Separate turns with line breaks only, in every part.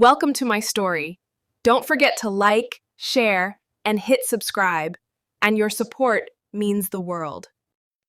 Welcome to my story. Don't forget to like, share, and hit subscribe, and your support means the world.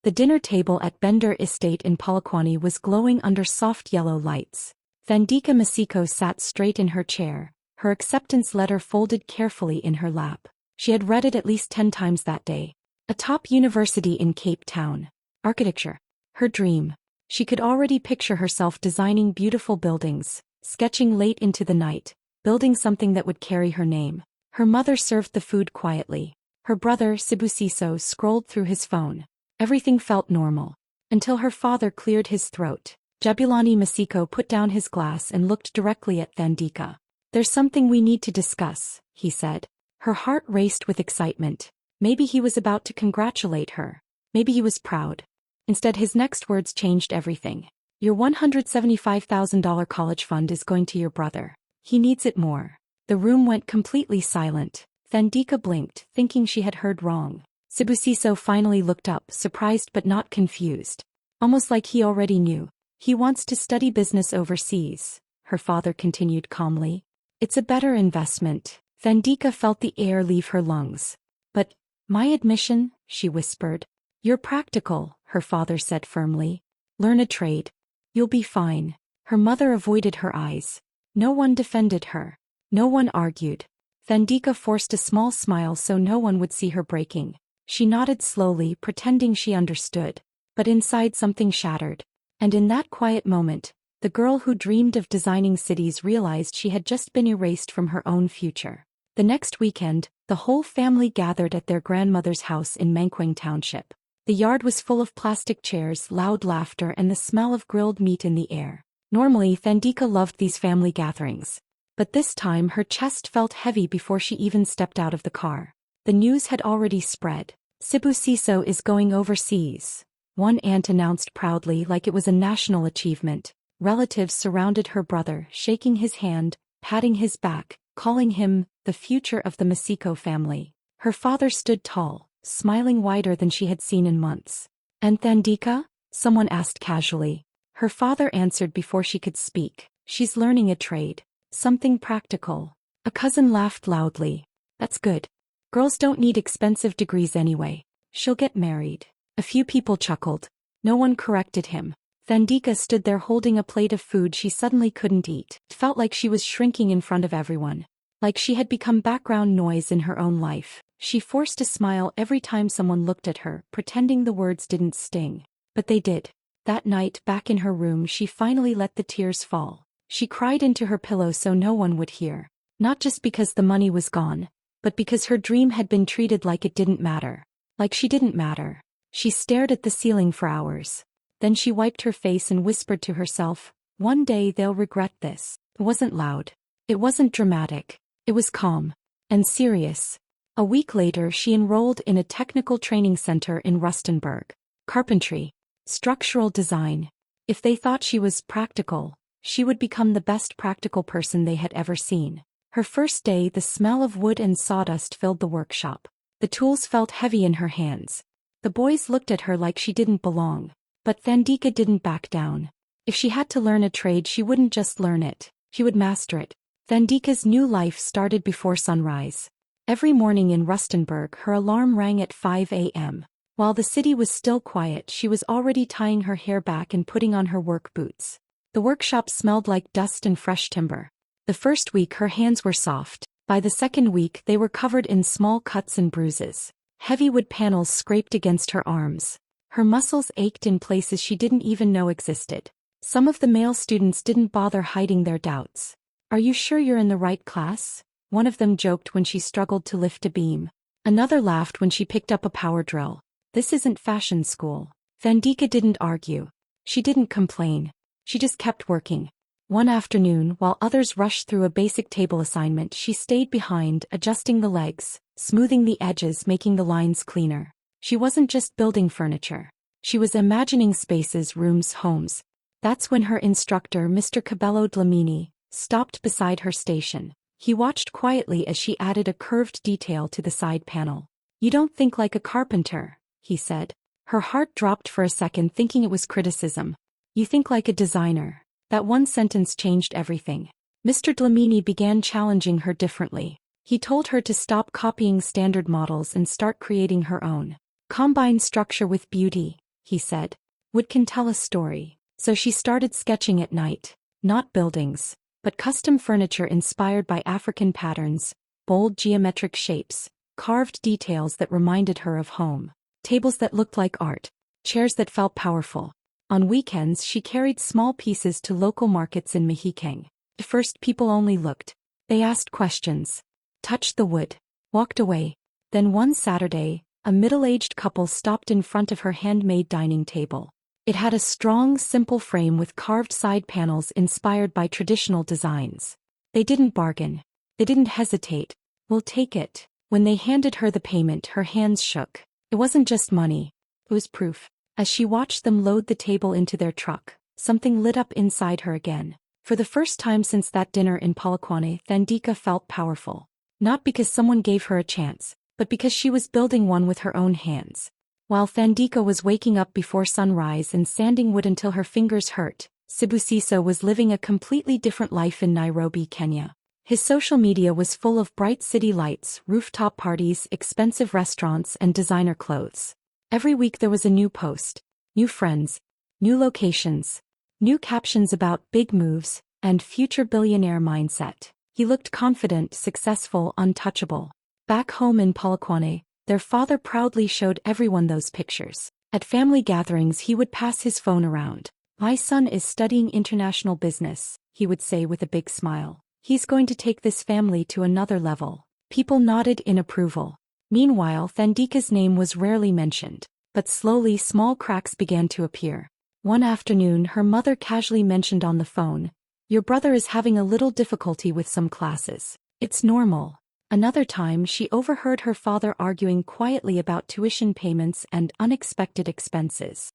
The dinner table at Bender Estate in Polokwane was glowing under soft yellow lights. Thandika Masiko sat straight in her chair, her acceptance letter folded carefully in her lap. She had read it at least 10 times that day. A top university in Cape Town. Architecture. Her dream. She could already picture herself designing beautiful buildings, sketching late into the night, building something that would carry her name. Her mother served the food quietly. Her brother, Sibusiso, scrolled through his phone. Everything felt normal. Until her father cleared his throat. Jabulani Masiko put down his glass and looked directly at Thandika. "There's something we need to discuss," he said. Her heart raced with excitement. Maybe he was about to congratulate her. Maybe he was proud. Instead, his next words changed everything. "Your $175,000 college fund is going to your brother. He needs it more." The room went completely silent. Thandika blinked, thinking she had heard wrong. Sibusiso finally looked up, surprised but not confused. Almost like he already knew. "He wants to study business overseas," her father continued calmly. "It's a better investment." Thandika felt the air leave her lungs. "But, my admission," she whispered. "You're practical," her father said firmly. "Learn a trade. You'll be fine." Her mother avoided her eyes. No one defended her. No one argued. Thandika forced a small smile so no one would see her breaking. She nodded slowly, pretending she understood. But inside something shattered. And in that quiet moment, the girl who dreamed of designing cities realized she had just been erased from her own future. The next weekend, the whole family gathered at their grandmother's house in Mankweng Township. The yard was full of plastic chairs, loud laughter, and the smell of grilled meat in the air. Normally, Thandika loved these family gatherings. But this time her chest felt heavy before she even stepped out of the car. The news had already spread. "Sibusiso is going overseas," one aunt announced proudly, like it was a national achievement. Relatives surrounded her brother, shaking his hand, patting his back, calling him the future of the Masiko family. Her father stood tall, smiling wider than she had seen in months. "And Thandika?" someone asked casually. Her father answered before she could speak. "She's learning a trade. Something practical." A cousin laughed loudly. "That's good. Girls don't need expensive degrees anyway. She'll get married." A few people chuckled. No one corrected him. Thandika stood there holding a plate of food she suddenly couldn't eat. It felt like she was shrinking in front of everyone. Like she had become background noise in her own life. She forced a smile every time someone looked at her, pretending the words didn't sting. But they did. That night, back in her room, she finally let the tears fall. She cried into her pillow so no one would hear. Not just because the money was gone, but because her dream had been treated like it didn't matter. Like she didn't matter. She stared at the ceiling for hours. Then she wiped her face and whispered to herself, "One day they'll regret this." It wasn't loud. It wasn't dramatic. It was calm. And serious. A week later she enrolled in a technical training center in Rustenburg. Carpentry. Structural design. If they thought she was practical, she would become the best practical person they had ever seen. Her first day, the smell of wood and sawdust filled the workshop. The tools felt heavy in her hands. The boys looked at her like she didn't belong. But Thandika didn't back down. If she had to learn a trade, she wouldn't just learn it. She would master it. Thandika's new life started before sunrise. Every morning in Rustenburg, her alarm rang at 5 a.m. While the city was still quiet, she was already tying her hair back and putting on her work boots. The workshop smelled like dust and fresh timber. The first week her hands were soft. By the second week they were covered in small cuts and bruises. Heavy wood panels scraped against her arms. Her muscles ached in places she didn't even know existed. Some of the male students didn't bother hiding their doubts. "Are you sure you're in the right class?" one of them joked when she struggled to lift a beam. Another laughed when she picked up a power drill. "This isn't fashion school." Thandika didn't argue. She didn't complain. She just kept working. One afternoon, while others rushed through a basic table assignment, she stayed behind, adjusting the legs, smoothing the edges, making the lines cleaner. She wasn't just building furniture. She was imagining spaces, rooms, homes. That's when her instructor, Mr. Cabello Dlamini, stopped beside her station. He watched quietly as she added a curved detail to the side panel. "You don't think like a carpenter," he said. Her heart dropped for a second, thinking it was criticism. "You think like a designer." That one sentence changed everything. Mr. Dlamini began challenging her differently. He told her to stop copying standard models and start creating her own. Combine structure with beauty, he said. Wood can tell a story. So she started sketching at night. Not buildings, but custom furniture inspired by African patterns, bold geometric shapes, carved details that reminded her of home. Tables that looked like art, chairs that felt powerful. On weekends she carried small pieces to local markets in Mahikeng. At first people only looked. They asked questions, touched the wood, walked away. Then one Saturday, a middle-aged couple stopped in front of her handmade dining table. It had a strong, simple frame with carved side panels inspired by traditional designs. They didn't bargain. They didn't hesitate. "We'll take it." When they handed her the payment, her hands shook. It wasn't just money. It was proof. As she watched them load the table into their truck, something lit up inside her again. For the first time since that dinner in Polokwane, Thandika felt powerful. Not because someone gave her a chance, but because she was building one with her own hands. While Thandika was waking up before sunrise and sanding wood until her fingers hurt, Sibusiso was living a completely different life in Nairobi, Kenya. His social media was full of bright city lights, rooftop parties, expensive restaurants, and designer clothes. Every week there was a new post, new friends, new locations, new captions about big moves and future billionaire mindset. He looked confident, successful, untouchable. Back home in Polokwane, their father proudly showed everyone those pictures. At family gatherings he would pass his phone around. "My son is studying international business," he would say with a big smile. "He's going to take this family to another level." People nodded in approval. Meanwhile, Thandika's name was rarely mentioned. But slowly small cracks began to appear. One afternoon her mother casually mentioned on the phone, "Your brother is having a little difficulty with some classes. It's normal." Another time she overheard her father arguing quietly about tuition payments and unexpected expenses.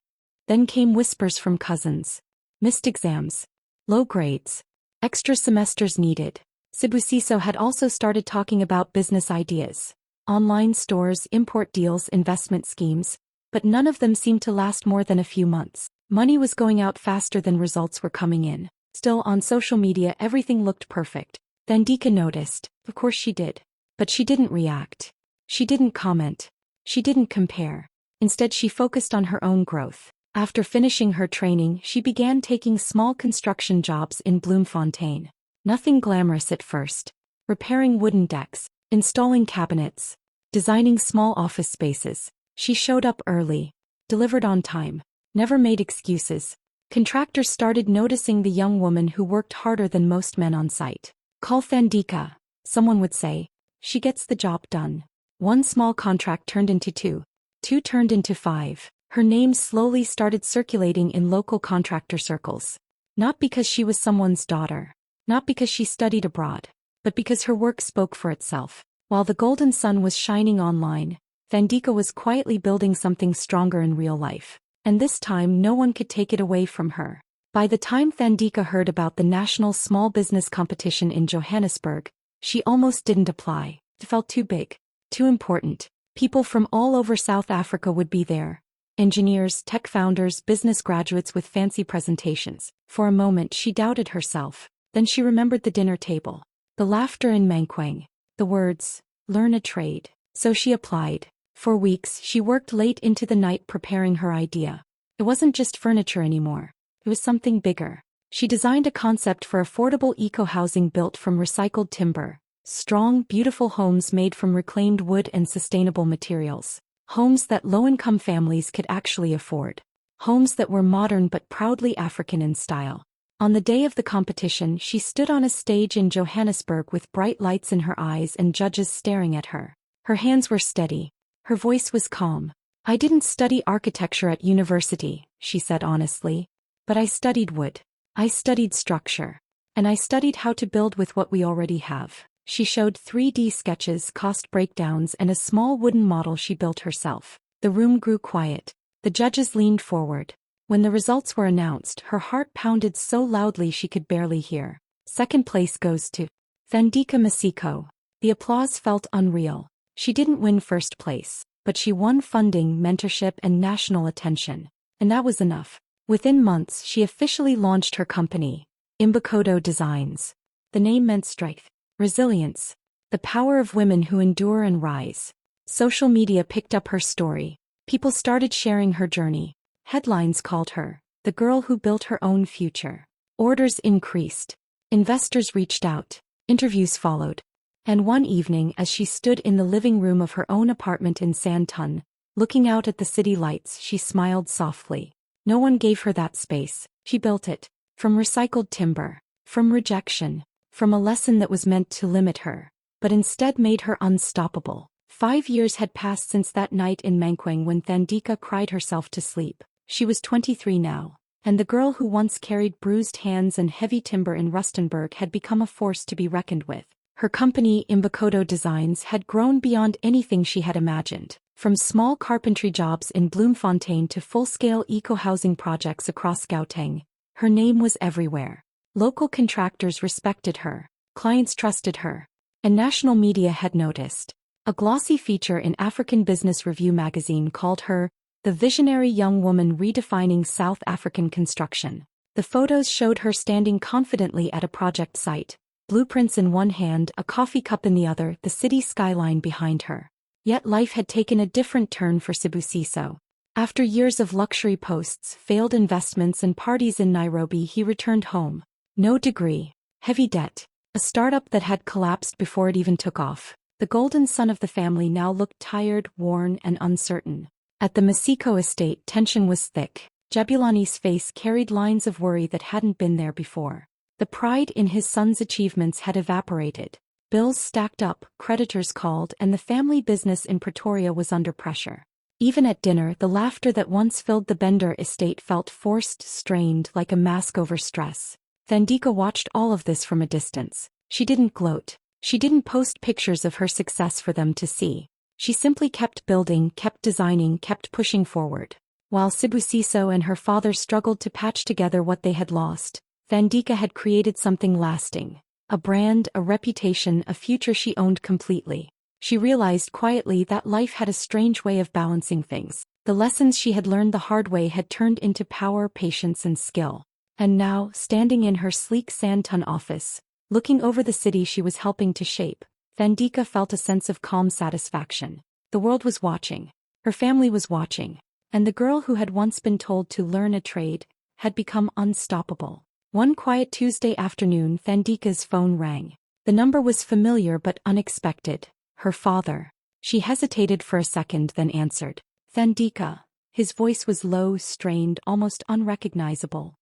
Then came whispers from cousins. Missed exams. Low grades. Extra semesters needed. Sibusiso had also started talking about business ideas. Online stores, import deals, investment schemes. But none of them seemed to last more than a few months. Money was going out faster than results were coming in. Still, on social media everything looked perfect. Thandika noticed. Of course she did. But she didn't react. She didn't comment. She didn't compare. Instead she focused on her own growth. After finishing her training, she began taking small construction jobs in Bloemfontein. Nothing glamorous at first. Repairing wooden decks, installing cabinets, designing small office spaces. She showed up early, delivered on time, never made excuses. Contractors started noticing the young woman who worked harder than most men on site. "Call Thandika," someone would say. "She gets the job done." One small contract turned into two. Two turned into 5. Her name slowly started circulating in local contractor circles. Not because she was someone's daughter. Not because she studied abroad. But because her work spoke for itself. While the golden sun was shining online, Thandika was quietly building something stronger in real life. And this time no one could take it away from her. By the time Thandika heard about the National Small Business Competition in Johannesburg, she almost didn't apply. It felt too big, too important. People from all over South Africa would be there. Engineers, tech founders, business graduates with fancy presentations. For a moment she doubted herself. Then she remembered the dinner table. The laughter in Mankweng. The words, "Learn a trade." So she applied. For weeks she worked late into the night preparing her idea. It wasn't just furniture anymore. It was something bigger. She designed a concept for affordable eco-housing built from recycled timber. Strong, beautiful homes made from reclaimed wood and sustainable materials. Homes that low-income families could actually afford. Homes that were modern but proudly African in style. On the day of the competition, she stood on a stage in Johannesburg with bright lights in her eyes and judges staring at her. Her hands were steady. Her voice was calm. "I didn't study architecture at university," she said honestly. "But I studied wood. I studied structure. And I studied how to build with what we already have." She showed 3D sketches, cost breakdowns, and a small wooden model she built herself. The room grew quiet. The judges leaned forward. When the results were announced, her heart pounded so loudly she could barely hear. "Second place goes to Thandika Masiko." The applause felt unreal. She didn't win first place, but she won funding, mentorship, and national attention. And that was enough. Within months, she officially launched her company, Imbokodo Designs. The name meant strength, resilience, the power of women who endure and rise. Social media picked up her story. People started sharing her journey. Headlines called her the girl who built her own future. Orders increased. Investors reached out. Interviews followed. And one evening, as she stood in the living room of her own apartment in Santon, looking out at the city lights, she smiled softly. No one gave her that space. She built it. From recycled timber. From rejection. From a lesson that was meant to limit her, but instead made her unstoppable. 5 years had passed since that night in Mankweng when Thandika cried herself to sleep. She was 23 now, and the girl who once carried bruised hands and heavy timber in Rustenburg had become a force to be reckoned with. Her company, Imbokodo Designs, had grown beyond anything she had imagined. From small carpentry jobs in Bloemfontein to full-scale eco-housing projects across Gauteng, her name was everywhere. Local contractors respected her, clients trusted her, and national media had noticed. A glossy feature in African Business Review magazine called her the visionary young woman redefining South African construction. The photos showed her standing confidently at a project site, blueprints in one hand, a coffee cup in the other, the city skyline behind her. Yet life had taken a different turn for Sibusiso. After years of luxury posts, failed investments and parties in Nairobi, he returned home. No degree, heavy debt, a startup that had collapsed before it even took off. The golden son of the family now looked tired, worn, and uncertain. At the Masiko estate, tension was thick. Jabulani's face carried lines of worry that hadn't been there before. The pride in his son's achievements had evaporated. Bills stacked up, creditors called, and the family business in Pretoria was under pressure. Even at dinner, the laughter that once filled the Bender estate felt forced, strained, like a mask over stress. Thandika watched all of this from a distance. She didn't gloat. She didn't post pictures of her success for them to see. She simply kept building, kept designing, kept pushing forward. While Sibusiso and her father struggled to patch together what they had lost, Thandika had created something lasting. A brand, a reputation, a future she owned completely. She realized quietly that life had a strange way of balancing things. The lessons she had learned the hard way had turned into power, patience, and skill. And now, standing in her sleek Santon office, looking over the city she was helping to shape, Thandika felt a sense of calm satisfaction. The world was watching. Her family was watching. And the girl who had once been told to learn a trade had become unstoppable. One quiet Tuesday afternoon, Thandika's phone rang. The number was familiar but unexpected. Her father. She hesitated for a second, then answered. Thandika. His voice was low, strained, almost unrecognizable.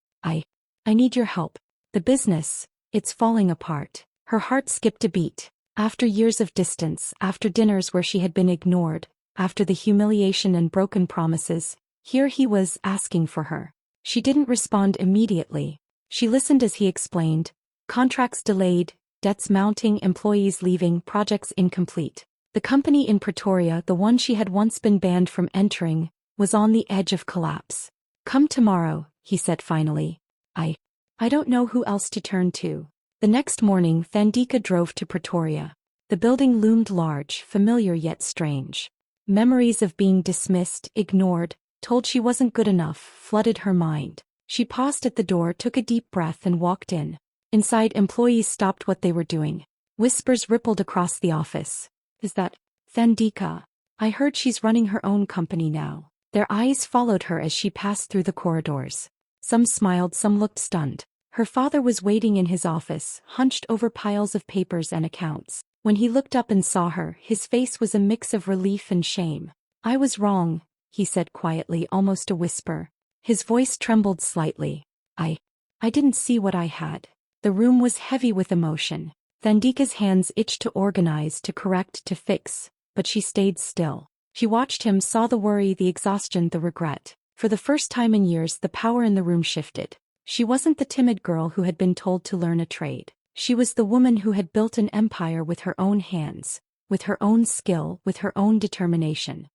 I need your help. The business, it's falling apart. Her heart skipped a beat. After years of distance, after dinners where she had been ignored, after the humiliation and broken promises, here he was asking for her. She didn't respond immediately. She listened as he explained. Contracts delayed, debts mounting, employees leaving, projects incomplete. The company in Pretoria, the one she had once been banned from entering, was on the edge of collapse. Come tomorrow, he said finally. I don't know who else to turn to. The next morning, Thandika drove to Pretoria. The building loomed large, familiar yet strange. Memories of being dismissed, ignored, told she wasn't good enough, flooded her mind. She paused at the door, took a deep breath, and walked in. Inside, employees stopped what they were doing. Whispers rippled across the office. Is that Thandika? I heard she's running her own company now. Their eyes followed her as she passed through the corridors. Some smiled, some looked stunned. Her father was waiting in his office, hunched over piles of papers and accounts. When he looked up and saw her, his face was a mix of relief and shame. I was wrong, he said quietly, almost a whisper. His voice trembled slightly. I didn't see what I had. The room was heavy with emotion. Thandika's hands itched to organize, to correct, to fix, but she stayed still. She watched him, saw the worry, the exhaustion, the regret. For the first time in years, the power in the room shifted. She wasn't the timid girl who had been told to learn a trade. She was the woman who had built an empire with her own hands, with her own skill, with her own determination.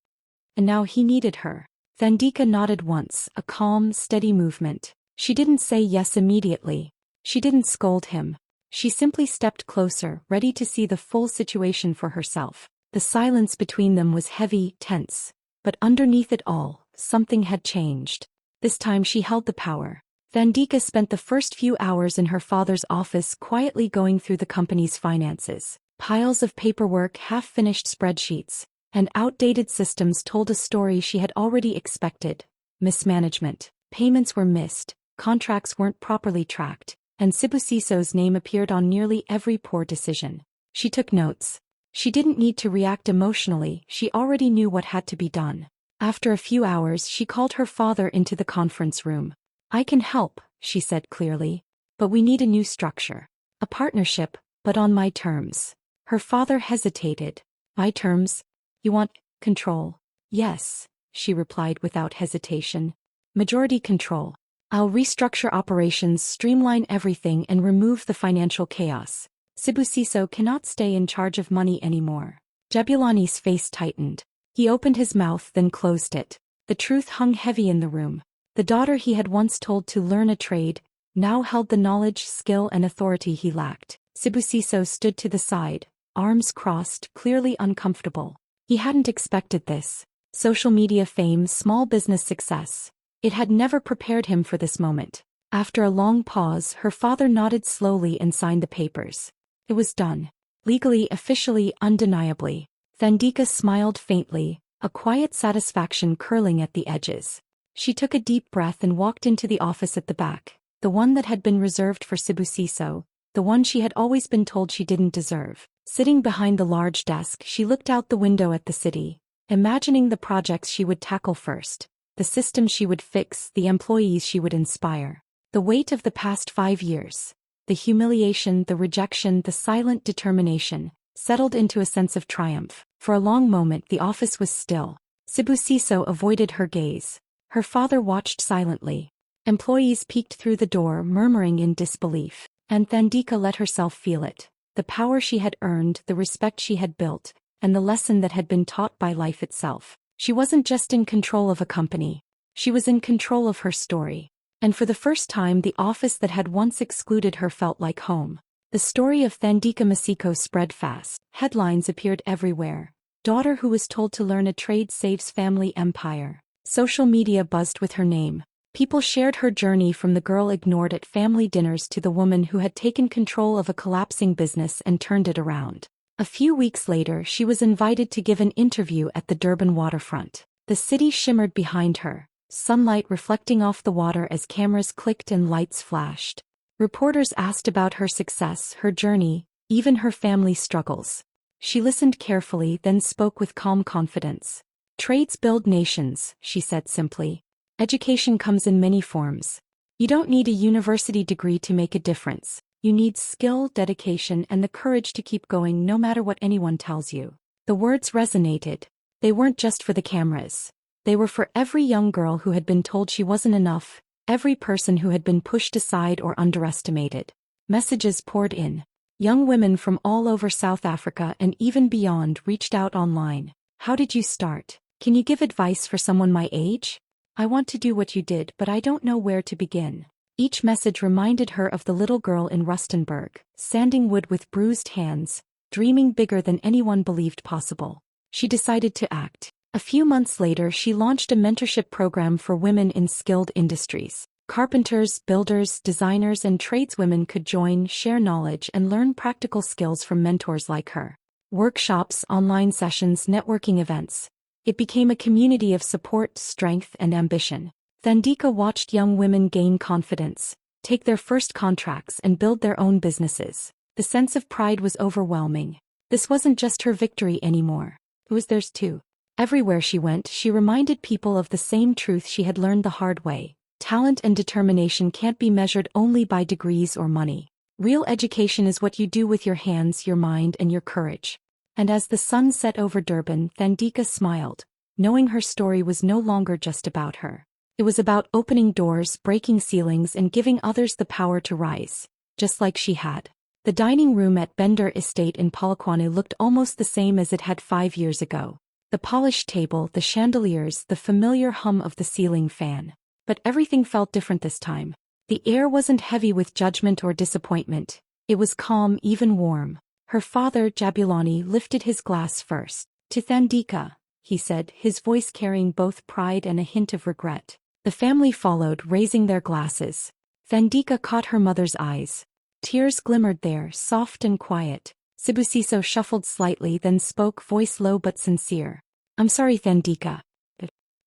And now he needed her. Thandika nodded once, a calm, steady movement. She didn't say yes immediately. She didn't scold him. She simply stepped closer, ready to see the full situation for herself. The silence between them was heavy, tense. But underneath it all, something had changed. This time she held the power. Thandika spent the first few hours in her father's office quietly going through the company's finances. Piles of paperwork, half-finished spreadsheets, and outdated systems told a story she had already expected. Mismanagement. Payments were missed, contracts weren't properly tracked, and Sibusiso's name appeared on nearly every poor decision. She took notes. She didn't need to react emotionally, she already knew what had to be done. After a few hours, she called her father into the conference room. "I can help," she said clearly. "But we need a new structure. A partnership, but on my terms." Her father hesitated. "My terms? You want control?" "Yes," she replied without hesitation. "Majority control. I'll restructure operations, streamline everything, and remove the financial chaos. Sibusiso cannot stay in charge of money anymore." Jabulani's face tightened. He opened his mouth then closed it. The truth hung heavy in the room. The daughter he had once told to learn a trade now held the knowledge, skill, and authority he lacked. Sibusiso stood to the side, arms crossed, clearly uncomfortable. He hadn't expected this. Social media fame, small business success. It had never prepared him for this moment. After a long pause, her father nodded slowly and signed the papers. It was done. Legally, officially, undeniably. Thandika smiled faintly, a quiet satisfaction curling at the edges. She took a deep breath and walked into the office at the back, the one that had been reserved for Sibusiso, the one she had always been told she didn't deserve. Sitting behind the large desk, she looked out the window at the city, imagining the projects she would tackle first, the systems she would fix, the employees she would inspire. The weight of the past 5 years, the humiliation, the rejection, the silent determination, settled into a sense of triumph. For a long moment the office was still. Sibusiso avoided her gaze. Her father watched silently. Employees peeked through the door, murmuring in disbelief. And Thandika let herself feel it. The power she had earned, the respect she had built, and the lesson that had been taught by life itself. She wasn't just in control of a company. She was in control of her story. And for the first time the office that had once excluded her felt like home. The story of Thandika Masiko spread fast. Headlines appeared everywhere. Daughter who was told to learn a trade saves family empire. Social media buzzed with her name. People shared her journey from the girl ignored at family dinners to the woman who had taken control of a collapsing business and turned it around. A few weeks later she was invited to give an interview at the Durban waterfront. The city shimmered behind her, sunlight reflecting off the water as cameras clicked and lights flashed. Reporters asked about her success, her journey, even her family struggles. She listened carefully, then spoke with calm confidence. "Trades build nations," she said simply. "Education comes in many forms. You don't need a university degree to make a difference. You need skill, dedication, and the courage to keep going no matter what anyone tells you." The words resonated. They weren't just for the cameras. They were for every young girl who had been told she wasn't enough, every person who had been pushed aside or underestimated. Messages poured in. Young women from all over South Africa and even beyond reached out online. "How did you start? Can you give advice for someone my age? I want to do what you did, but I don't know where to begin." Each message reminded her of the little girl in Rustenburg, sanding wood with bruised hands, dreaming bigger than anyone believed possible. She decided to act. A few months later she launched a mentorship program for women in skilled industries. Carpenters, builders, designers, and tradeswomen could join, share knowledge, and learn practical skills from mentors like her. Workshops, online sessions, networking events. It became a community of support, strength, and ambition. Thandika watched young women gain confidence, take their first contracts, and build their own businesses. The sense of pride was overwhelming. This wasn't just her victory anymore. It was theirs too. Everywhere she went, she reminded people of the same truth she had learned the hard way. Talent and determination can't be measured only by degrees or money. Real education is what you do with your hands, your mind, and your courage. And as the sun set over Durban, Thandika smiled, knowing her story was no longer just about her. It was about opening doors, breaking ceilings, and giving others the power to rise, just like she had. The dining room at Bender Estate in Polokwane looked almost the same as it had 5 years ago. The polished table, the chandeliers, the familiar hum of the ceiling fan. But everything felt different this time. The air wasn't heavy with judgment or disappointment. It was calm, even warm. Her father, Jabulani, lifted his glass first. "To Thandika," he said, his voice carrying both pride and a hint of regret. The family followed, raising their glasses. Thandika caught her mother's eyes. Tears glimmered there, soft and quiet. Sibusiso shuffled slightly, then spoke, voice low but sincere. I'm sorry, Thandika.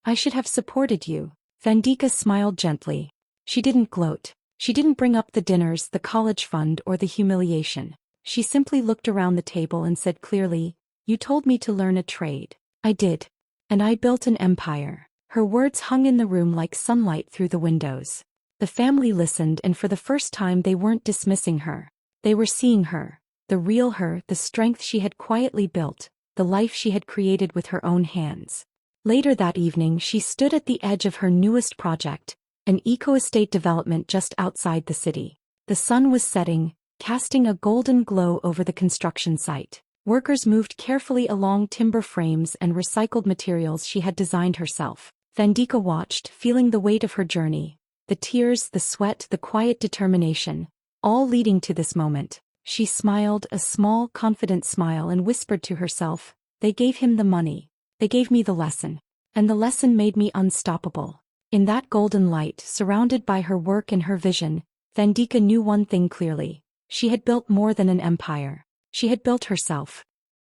I should have supported you. Thandika smiled gently. She didn't gloat. She didn't bring up the dinners, the college fund, or the humiliation. She simply looked around the table and said clearly, You told me to learn a trade. I did. And I built an empire. Her words hung in the room like sunlight through the windows. The family listened, and for the first time they weren't dismissing her. They were seeing her, the real her, the strength she had quietly built, the life she had created with her own hands. Later that evening she stood at the edge of her newest project, an eco-estate development just outside the city. The sun was setting, casting a golden glow over the construction site. Workers moved carefully along timber frames and recycled materials she had designed herself. Thandika watched, feeling the weight of her journey. The tears, the sweat, the quiet determination, all leading to this moment. She smiled, a small, confident smile, and whispered to herself, They gave him the money. They gave me the lesson. And the lesson made me unstoppable. In that golden light, surrounded by her work and her vision, Thandika knew one thing clearly. She had built more than an empire. She had built herself.